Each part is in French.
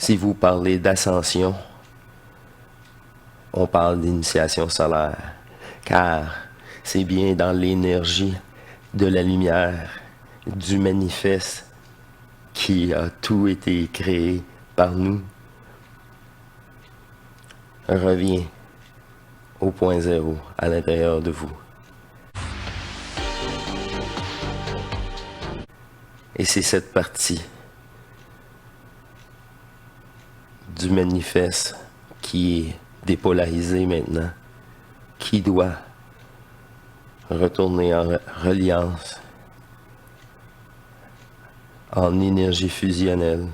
Si vous parlez d'ascension, on parle d'initiation solaire, car c'est bien dans l'énergie de la lumière, du manifeste qui a tout été créé par nous. Reviens au point zéro à l'intérieur de vous. Et c'est cette partie du manifeste qui est dépolarisée maintenant, qui doit retourner en reliance, en énergie fusionnelle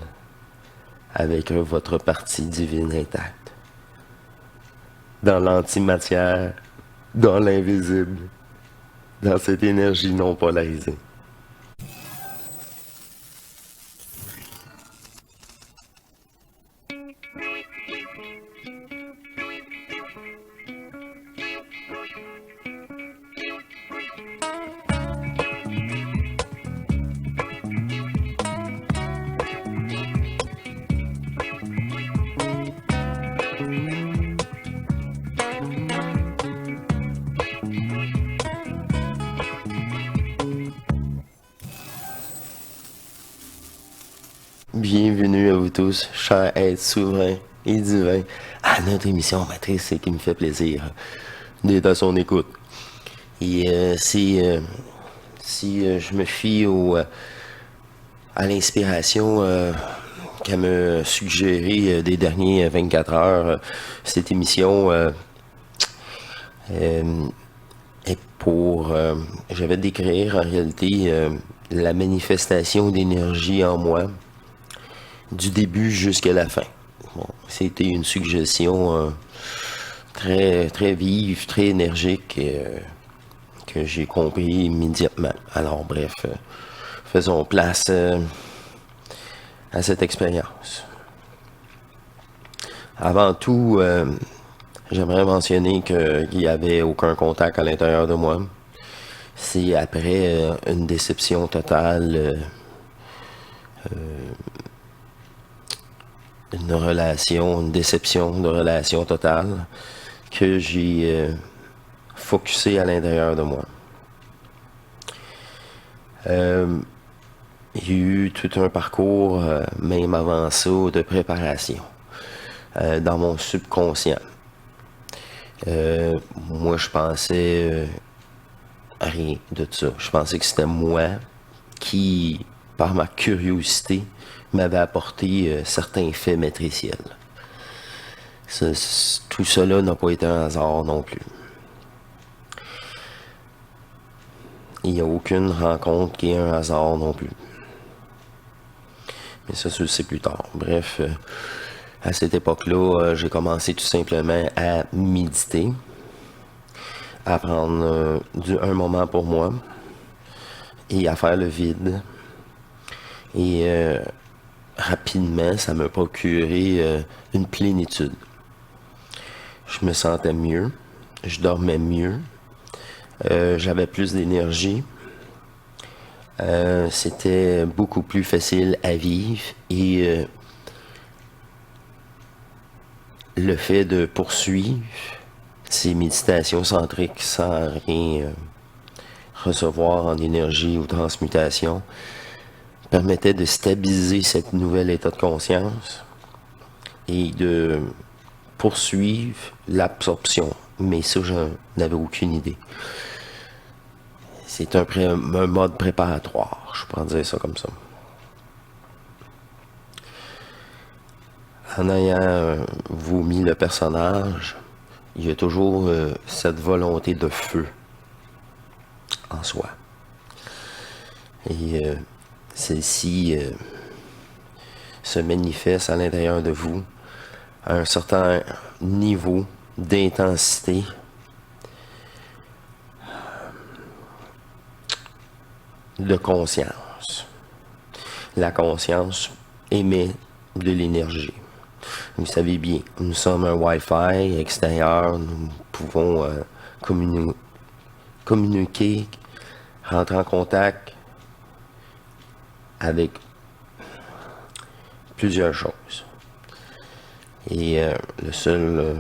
avec votre partie divine intacte. Dans l'antimatière, dans l'invisible, dans cette énergie non polarisée. Bienvenue à vous tous, chers êtres souverains et divins, à notre émission Matrice qui me fait plaisir d'être à son écoute. Et si je me fie à l'inspiration qu'elle me suggéré des derniers 24 heures, cette émission est pour... j'avais décrire en réalité la manifestation d'énergie en moi, du début jusqu'à la fin. Bon, c'était une suggestion très, très vive, très énergique que j'ai compris immédiatement. Alors bref, faisons place à cette expérience. Avant tout, j'aimerais mentionner qu'il n'y avait aucun contact à l'intérieur de moi. C'est après une déception totale, une déception de relation totale que j'ai focusé à l'intérieur de moi. Il y a eu tout un parcours, même avant ça, de préparation dans mon subconscient. Moi, je pensais à rien de ça. Je pensais que c'était moi qui, par ma curiosité, m'avait apporté certains faits matriciels. Tout cela n'a pas été un hasard non plus. Il n'y a aucune rencontre qui est un hasard non plus. Mais ça, c'est plus tard. Bref, à cette époque-là, j'ai commencé tout simplement à méditer, à prendre un moment pour moi et à faire le vide. Et rapidement, ça m'a procuré une plénitude. Je me sentais mieux, je dormais mieux, j'avais plus d'énergie, c'était beaucoup plus facile à vivre et le fait de poursuivre ces méditations centriques sans rien recevoir en énergie ou transmutation permettait de stabiliser cette nouvel état de conscience et de poursuivre l'absorption. Mais ça, j'en avais aucune idée. C'est un mode préparatoire, je pourrais dire ça comme ça. En ayant vomi le personnage, il y a toujours cette volonté de feu en soi. Et celle-ci se manifeste à l'intérieur de vous à un certain niveau d'intensité de conscience. La conscience émet de l'énergie. Vous savez bien, nous sommes un Wi-Fi extérieur, nous pouvons communiquer, rentrer en contact avec plusieurs choses. Et le seul,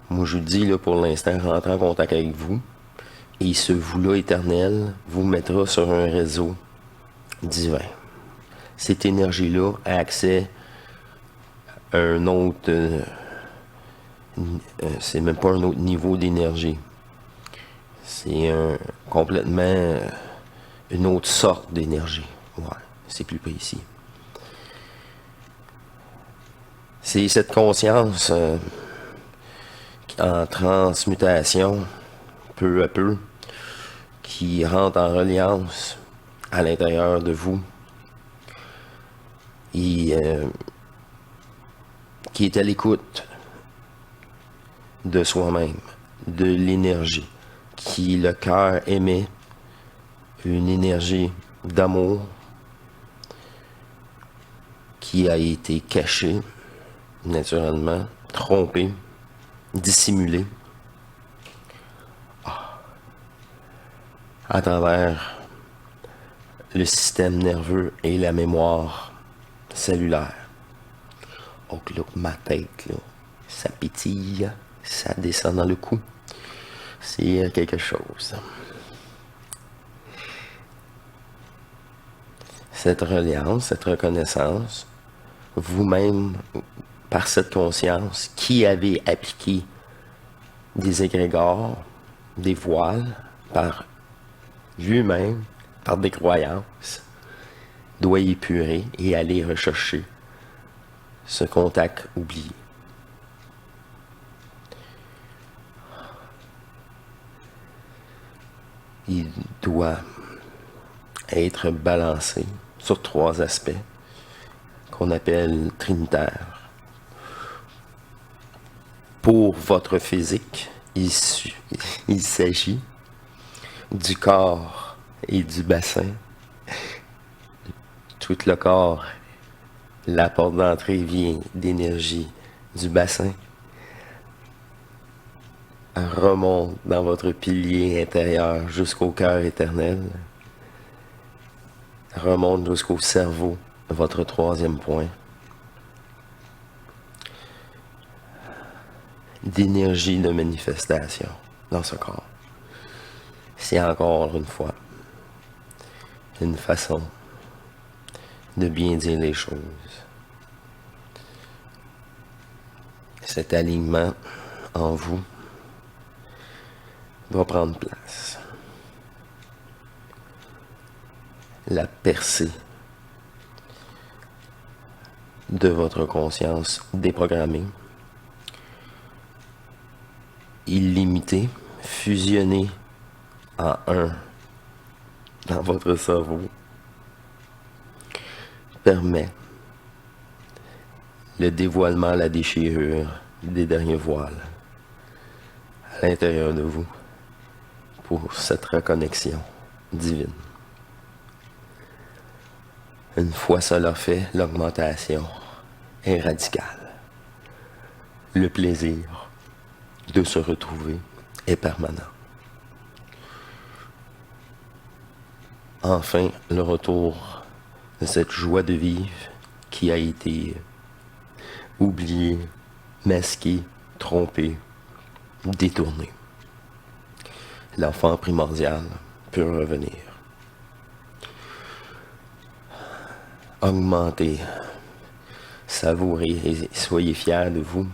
moi je vous dis là, pour l'instant, rentrer en contact avec vous, et ce vous-là éternel vous mettra sur un réseau divin. Cette énergie-là a accès à un autre, c'est même pas un autre niveau d'énergie. C'est complètement une autre sorte d'énergie. Ouais, c'est plus précis. C'est cette conscience en transmutation, peu à peu, qui rentre en reliance à l'intérieur de vous et qui est à l'écoute de soi-même, de l'énergie, qui le cœur émet, une énergie d'amour qui a été cachée, naturellement, trompée, dissimulée à travers le système nerveux et la mémoire cellulaire. Donc là, ma tête, là, ça pétille, ça descend dans le cou. C'est quelque chose. Cette reliance, cette reconnaissance, vous-même, par cette conscience, qui avez appliqué des égrégores, des voiles, par lui-même, par des croyances, doit épurer et aller rechercher ce contact oublié. Il doit être balancé sur 3 aspects qu'on appelle trinitaires. Pour votre physique, il s'agit du corps et du bassin. Tout le corps, la porte d'entrée vient d'énergie du bassin. Remonte dans votre pilier intérieur jusqu'au cœur éternel. Remonte jusqu'au cerveau, votre 3e point. D'énergie de manifestation dans ce corps. C'est encore une fois une façon de bien dire les choses. Cet alignement en vous doit prendre place. La percée de votre conscience déprogrammée, illimitée, fusionnée en un dans votre cerveau, permet le dévoilement, la déchirure des derniers voiles à l'intérieur de vous pour cette reconnexion divine. Une fois cela fait, l'augmentation est radicale. Le plaisir de se retrouver est permanent. Enfin, le retour de cette joie de vivre qui a été oubliée, masquée, trompée, détournée. L'enfant primordial peut revenir. Augmentez, savourez et soyez fiers de vous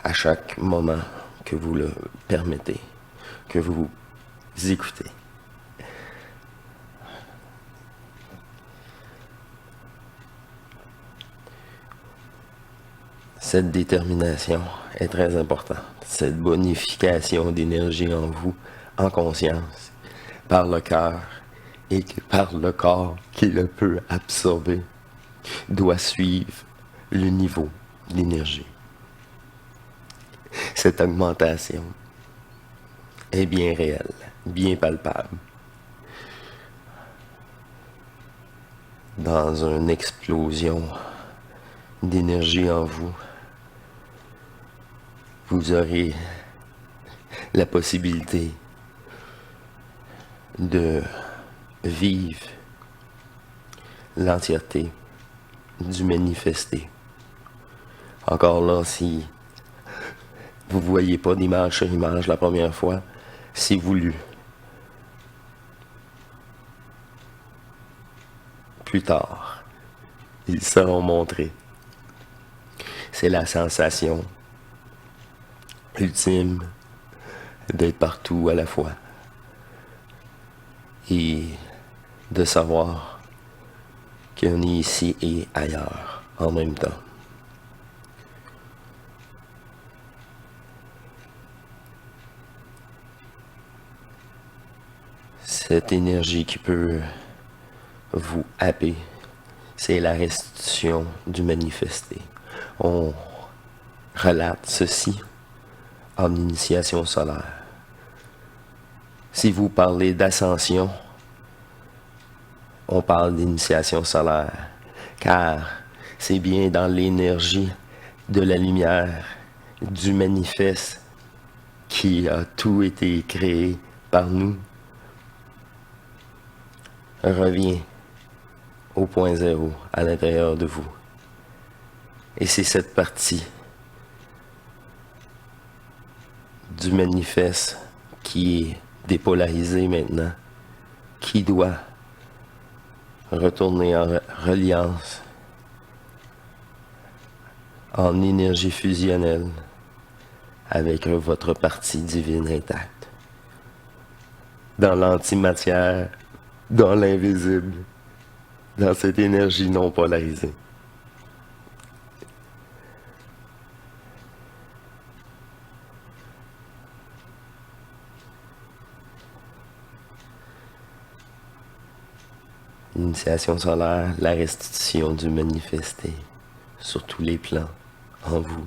à chaque moment que vous le permettez, que vous écoutez. Cette détermination est très importante. Cette bonification d'énergie en vous, en conscience, par le cœur et par le corps qui le peut absorber, doit suivre le niveau d'énergie. Cette augmentation est bien réelle, bien palpable. Dans une explosion d'énergie en vous, vous aurez la possibilité de vivre l'entièreté du manifesté Encore là, si vous ne voyez pas d'image sur image la première fois, c'est voulu. Plus tard, ils seront montrés. C'est la sensation ultime d'être partout à la fois et de savoir qu'on est ici et ailleurs en même temps. Cette énergie qui peut vous happer, c'est la restitution du manifesté. On relate ceci en initiation solaire. Si vous parlez d'ascension, on parle d'initiation solaire, car c'est bien dans l'énergie de la lumière, du manifeste, qui a tout été créé par nous, revient au point zéro à l'intérieur de vous. Et c'est cette partie du manifeste qui est dépolarisée maintenant, qui doit retourner en reliance, en énergie fusionnelle avec votre partie divine intacte. Dans l'antimatière, dans l'invisible, dans cette énergie non polarisée. L'initiation solaire, la restitution du manifesté sur tous les plans en vous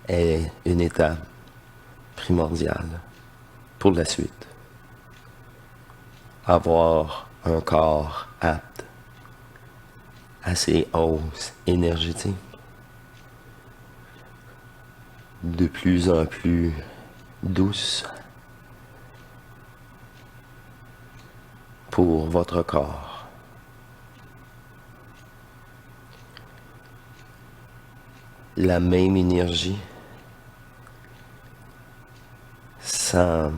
est une étape primordiale pour la suite. Avoir un corps apte à ces hausses énergétiques de plus en plus douces pour votre corps. La même énergie sans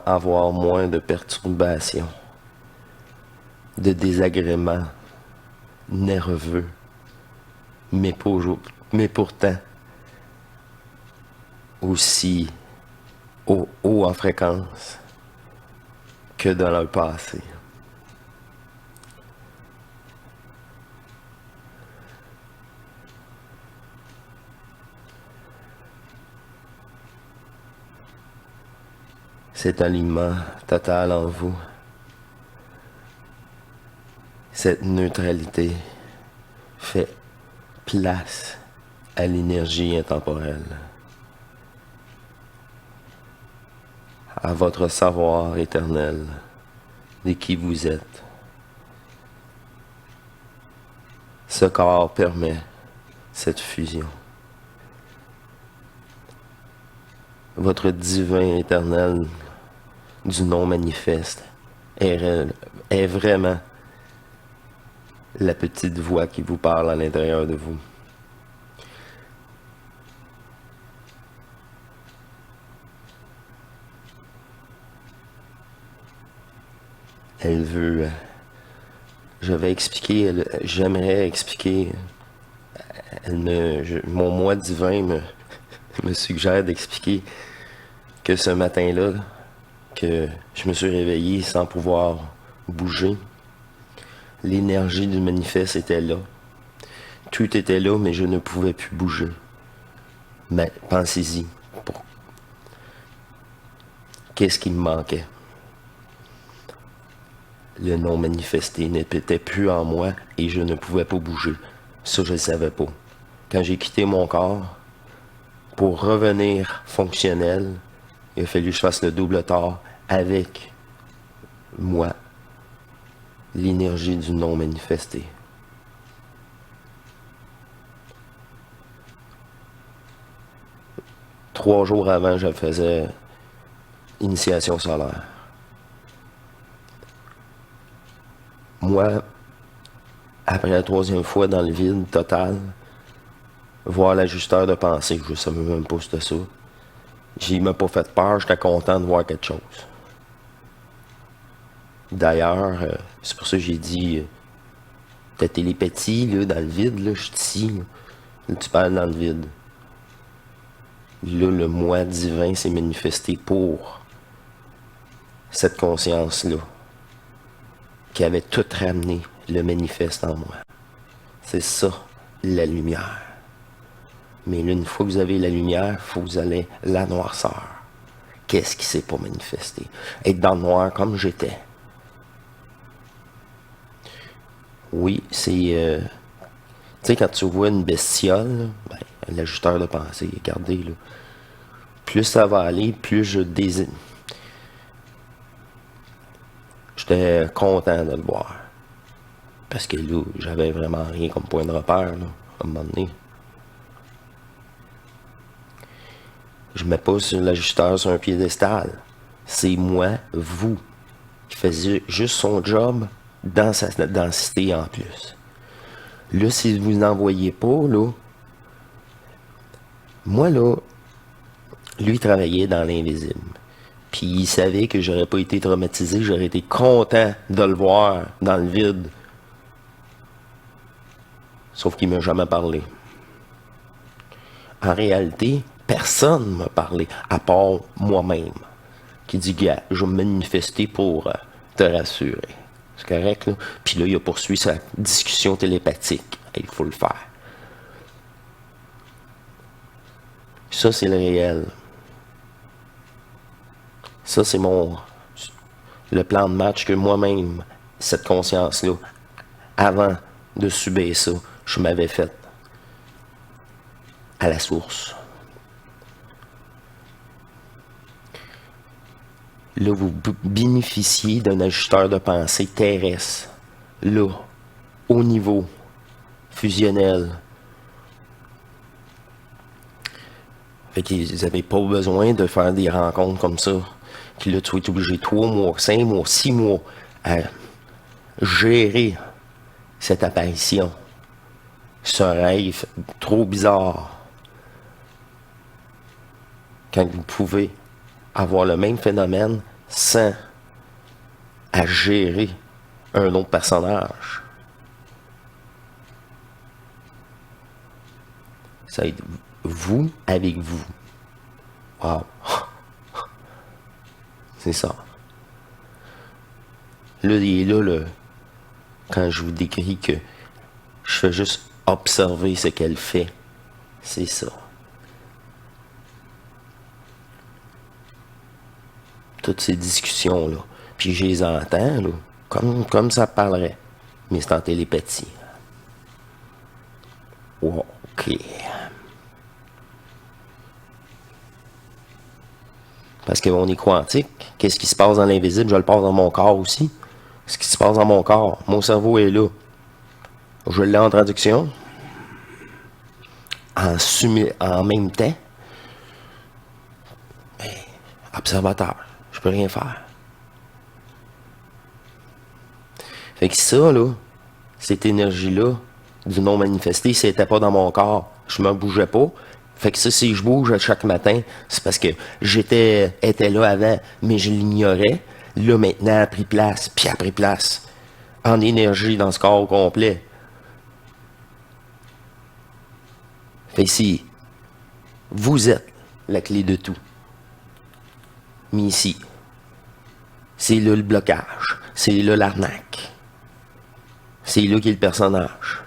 avoir moins de perturbations, de désagréments nerveux, mais pourtant aussi haut en fréquence que dans le passé. Cet alignement total en vous, cette neutralité fait place à l'énergie intemporelle, à votre savoir éternel de qui vous êtes. Ce corps permet cette fusion. Votre divin éternel du non manifeste est vraiment la petite voix qui vous parle à l'intérieur de vous. Elle veut, j'aimerais expliquer, mon moi divin me suggère d'expliquer que ce matin-là, que je me suis réveillé sans pouvoir bouger, l'énergie du manifeste était là. Tout était là, mais je ne pouvais plus bouger. Mais pensez-y, qu'est-ce qui me manquait? Le non manifesté n'était plus en moi et je ne pouvais pas bouger. Ça, je ne le savais pas. Quand j'ai quitté mon corps, pour revenir fonctionnel, il a fallu que je fasse le double tort avec moi, l'énergie du non manifesté. Trois jours avant, je faisais initiation solaire. Moi, après la troisième fois dans le vide total, voir l'ajusteur de pensée, je savais même pas c'était ça. J'ai même pas fait peur, j'étais content de voir quelque chose. D'ailleurs, c'est pour ça que j'ai dit, ta télépathie, là, dans le vide, là, je suis ici, là. Là, tu parles dans le vide. Là, le moi divin s'est manifesté pour cette conscience-là, qui avait tout ramené, le manifeste en moi. C'est ça, la lumière. Mais là, une fois que vous avez la lumière, il faut que vous allez la noirceur. Qu'est-ce qui s'est pas manifesté? Être dans le noir comme j'étais. Oui, c'est... tu sais, quand tu vois une bestiole, là, ben, l'ajusteur de pensée, regardez, là, plus ça va aller, plus je désire. J'étais content de le voir. Parce que là, j'avais vraiment rien comme point de repère, là, à un moment donné. Je mets pas sur l'ajusteur sur un piédestal. C'est moi, vous, qui faisait juste son job dans sa densité en plus. Là, si vous n'envoyez pas, là, moi, là, lui travaillait dans l'invisible. Puis il savait que j'aurais pas été traumatisé, j'aurais été content de le voir dans le vide. Sauf qu'il m'a jamais parlé. En réalité, personne ne m'a parlé, à part moi-même, qui dit, gars, je vais me manifester pour te rassurer. C'est correct, là? Puis là, il a poursuivi sa discussion télépathique. Il faut le faire. Ça, c'est le réel. Ça, c'est le plan de match que moi-même, cette conscience-là, avant de subir ça, je m'avais fait à la source. Là, vous bénéficiez d'un ajusteur de pensée terrestre. Là, au niveau fusionnel. Fait qu'ils n'avaient pas besoin de faire des rencontres comme ça. Puis là, tu es obligé 3 mois, 5 mois, 6 mois à gérer cette apparition. Ce rêve trop bizarre. Quand vous pouvez avoir le même phénomène sans à gérer un autre personnage. Ça va être vous avec vous. Wow. C'est ça. Là, il est là, quand je vous décris que je fais juste observer ce qu'elle fait. C'est ça. Toutes ces discussions-là. Puis je les entends, là, comme ça parlerait. Mais c'est en télépathie. Wow, OK. Parce qu'on est quantique. Qu'est-ce qui se passe dans l'invisible, je le passe dans mon corps aussi. Ce qui se passe dans mon corps, mon cerveau est là. Je l'ai en traduction. En même temps. Ben, observateur. Je peux rien faire. Fait que ça, là, cette énergie-là, du non manifesté, c'était pas dans mon corps. Je me bougeais pas. Fait que ça, si je bouge chaque matin, c'est parce que était là avant, mais je l'ignorais. Là, maintenant, elle a pris place, puis elle a pris place. En énergie dans ce corps complet. Fait que si vous êtes la clé de tout. Mais ici, c'est là le blocage. C'est là l'arnaque. C'est là qui est le personnage.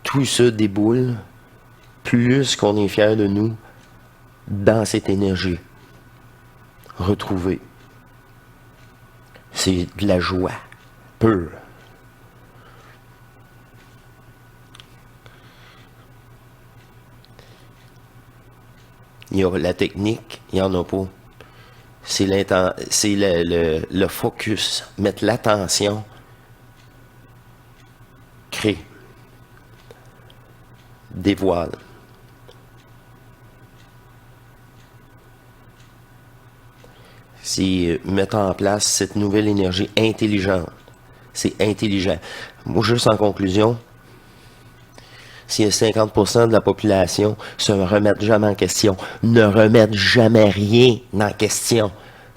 Tout ça déboule, plus qu'on est fier de nous, dans cette énergie retrouvée. C'est de la joie pure. Il y a la technique, il n'y en a pas. C'est le focus, mettre l'attention, crée, dévoile. C'est mettre en place cette nouvelle énergie intelligente. C'est intelligent. Moi, juste en conclusion, s'il y a 50% de la population se remettent jamais en question, ne remettent jamais rien en question,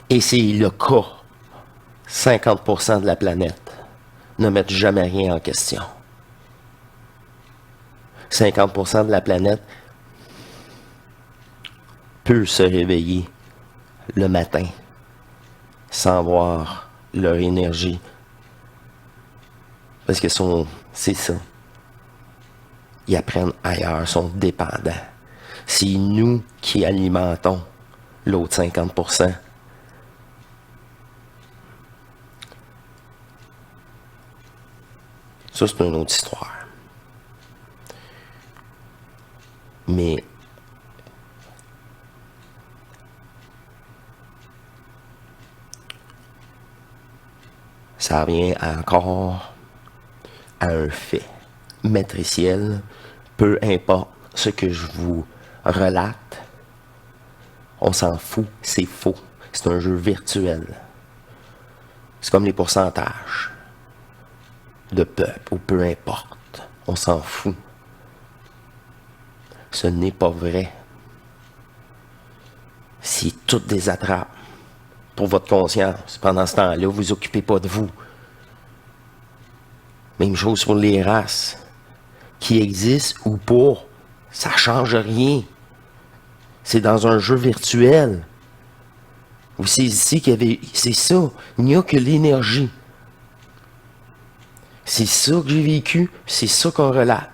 et c'est le cas, 50% de la planète ne mettent jamais rien en question. 50% de la planète peut se réveiller le matin sans voir leur énergie. Parce que c'est ça. Ils apprennent ailleurs, sont dépendants. C'est nous qui alimentons l'autre 50%. Ça, c'est une autre histoire. Mais ça revient encore à un fait matriciel, peu importe ce que je vous relate, on s'en fout, c'est faux. C'est un jeu virtuel. C'est comme les pourcentages de peuple, ou peu importe. On s'en fout. Ce n'est pas vrai. C'est toutes des attrapes pour votre conscience. Pendant ce temps-là, vous vous occupez pas de vous. Même chose pour les races. Qui existent ou pas, ça change rien. C'est dans un jeu virtuel. Vous saisissez qu'il y avait... C'est ça. Il n'y a que l'énergie. C'est ça que j'ai vécu. C'est ça qu'on relate.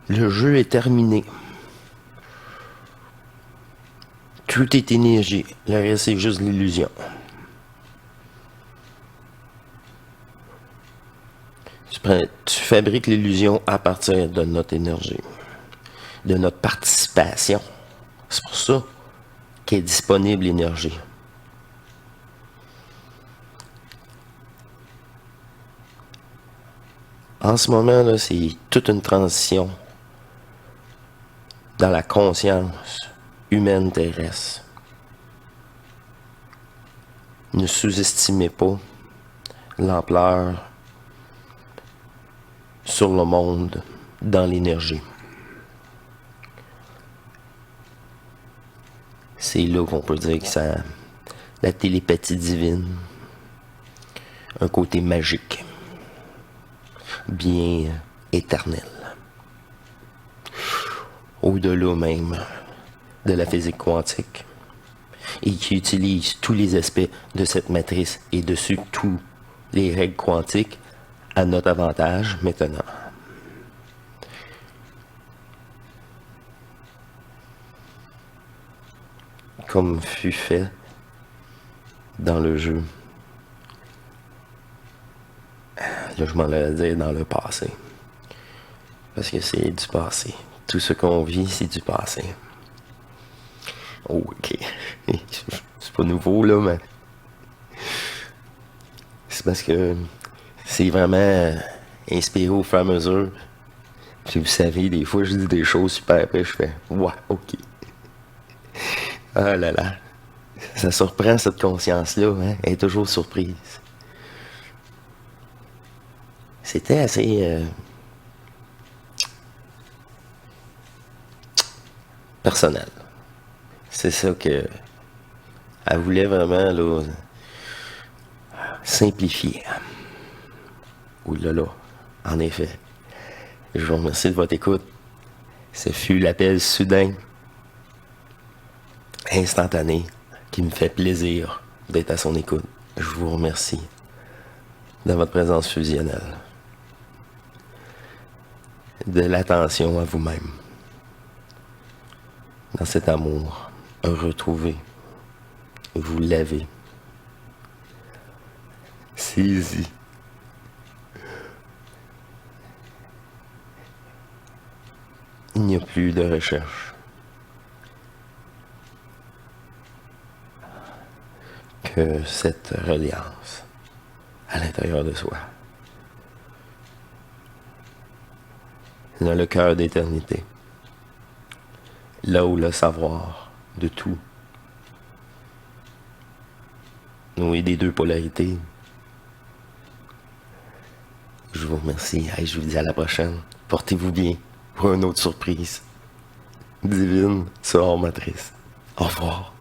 Le jeu est terminé. Tout est énergie. Le reste, c'est juste l'illusion. Tu fabriques l'illusion à partir de notre énergie, de notre participation. C'est pour ça qu'est disponible l'énergie. En ce moment, là, c'est toute une transition dans la conscience humaine terrestre. Ne sous-estimez pas l'ampleur sur le monde dans l'énergie. C'est là qu'on peut dire que ça, la télépathie divine, un côté magique, bien éternel, au-delà même de la physique quantique, et qui utilise tous les aspects de cette matrice et dessus tous les règles quantiques à notre avantage maintenant. Comme fut fait dans le jeu. Là, je m'en allais dire dans le passé. Parce que c'est du passé. Tout ce qu'on vit, c'est du passé. Oh, ok. C'est pas nouveau, là, mais... C'est parce que c'est vraiment inspiré au fur et à mesure. Puis vous savez, des fois, je dis des choses super, après je fais « Ouais, ok. » Ah là là. Ça surprend, cette conscience-là, hein? Elle est toujours surprise. C'était assez... personnel. C'est ça que... Elle voulait vraiment, là... simplifier. Ouh là là. En effet. Je vous remercie de votre écoute. Ce fut l'appel soudain, instantané, qui me fait plaisir d'être à son écoute. Je vous remercie de votre présence fusionnelle, de l'attention à vous-même, dans cet amour retrouvé. Vous l'avez. Saisi. Il n'y a plus de recherche. Que cette reliance à l'intérieur de soi. Dans le cœur d'éternité. là où le savoir de tout. Oui, des deux polarités. Je vous remercie. Hey, je vous dis à la prochaine. Portez-vous bien pour une autre surprise divine sur Hors Matrice. Au revoir.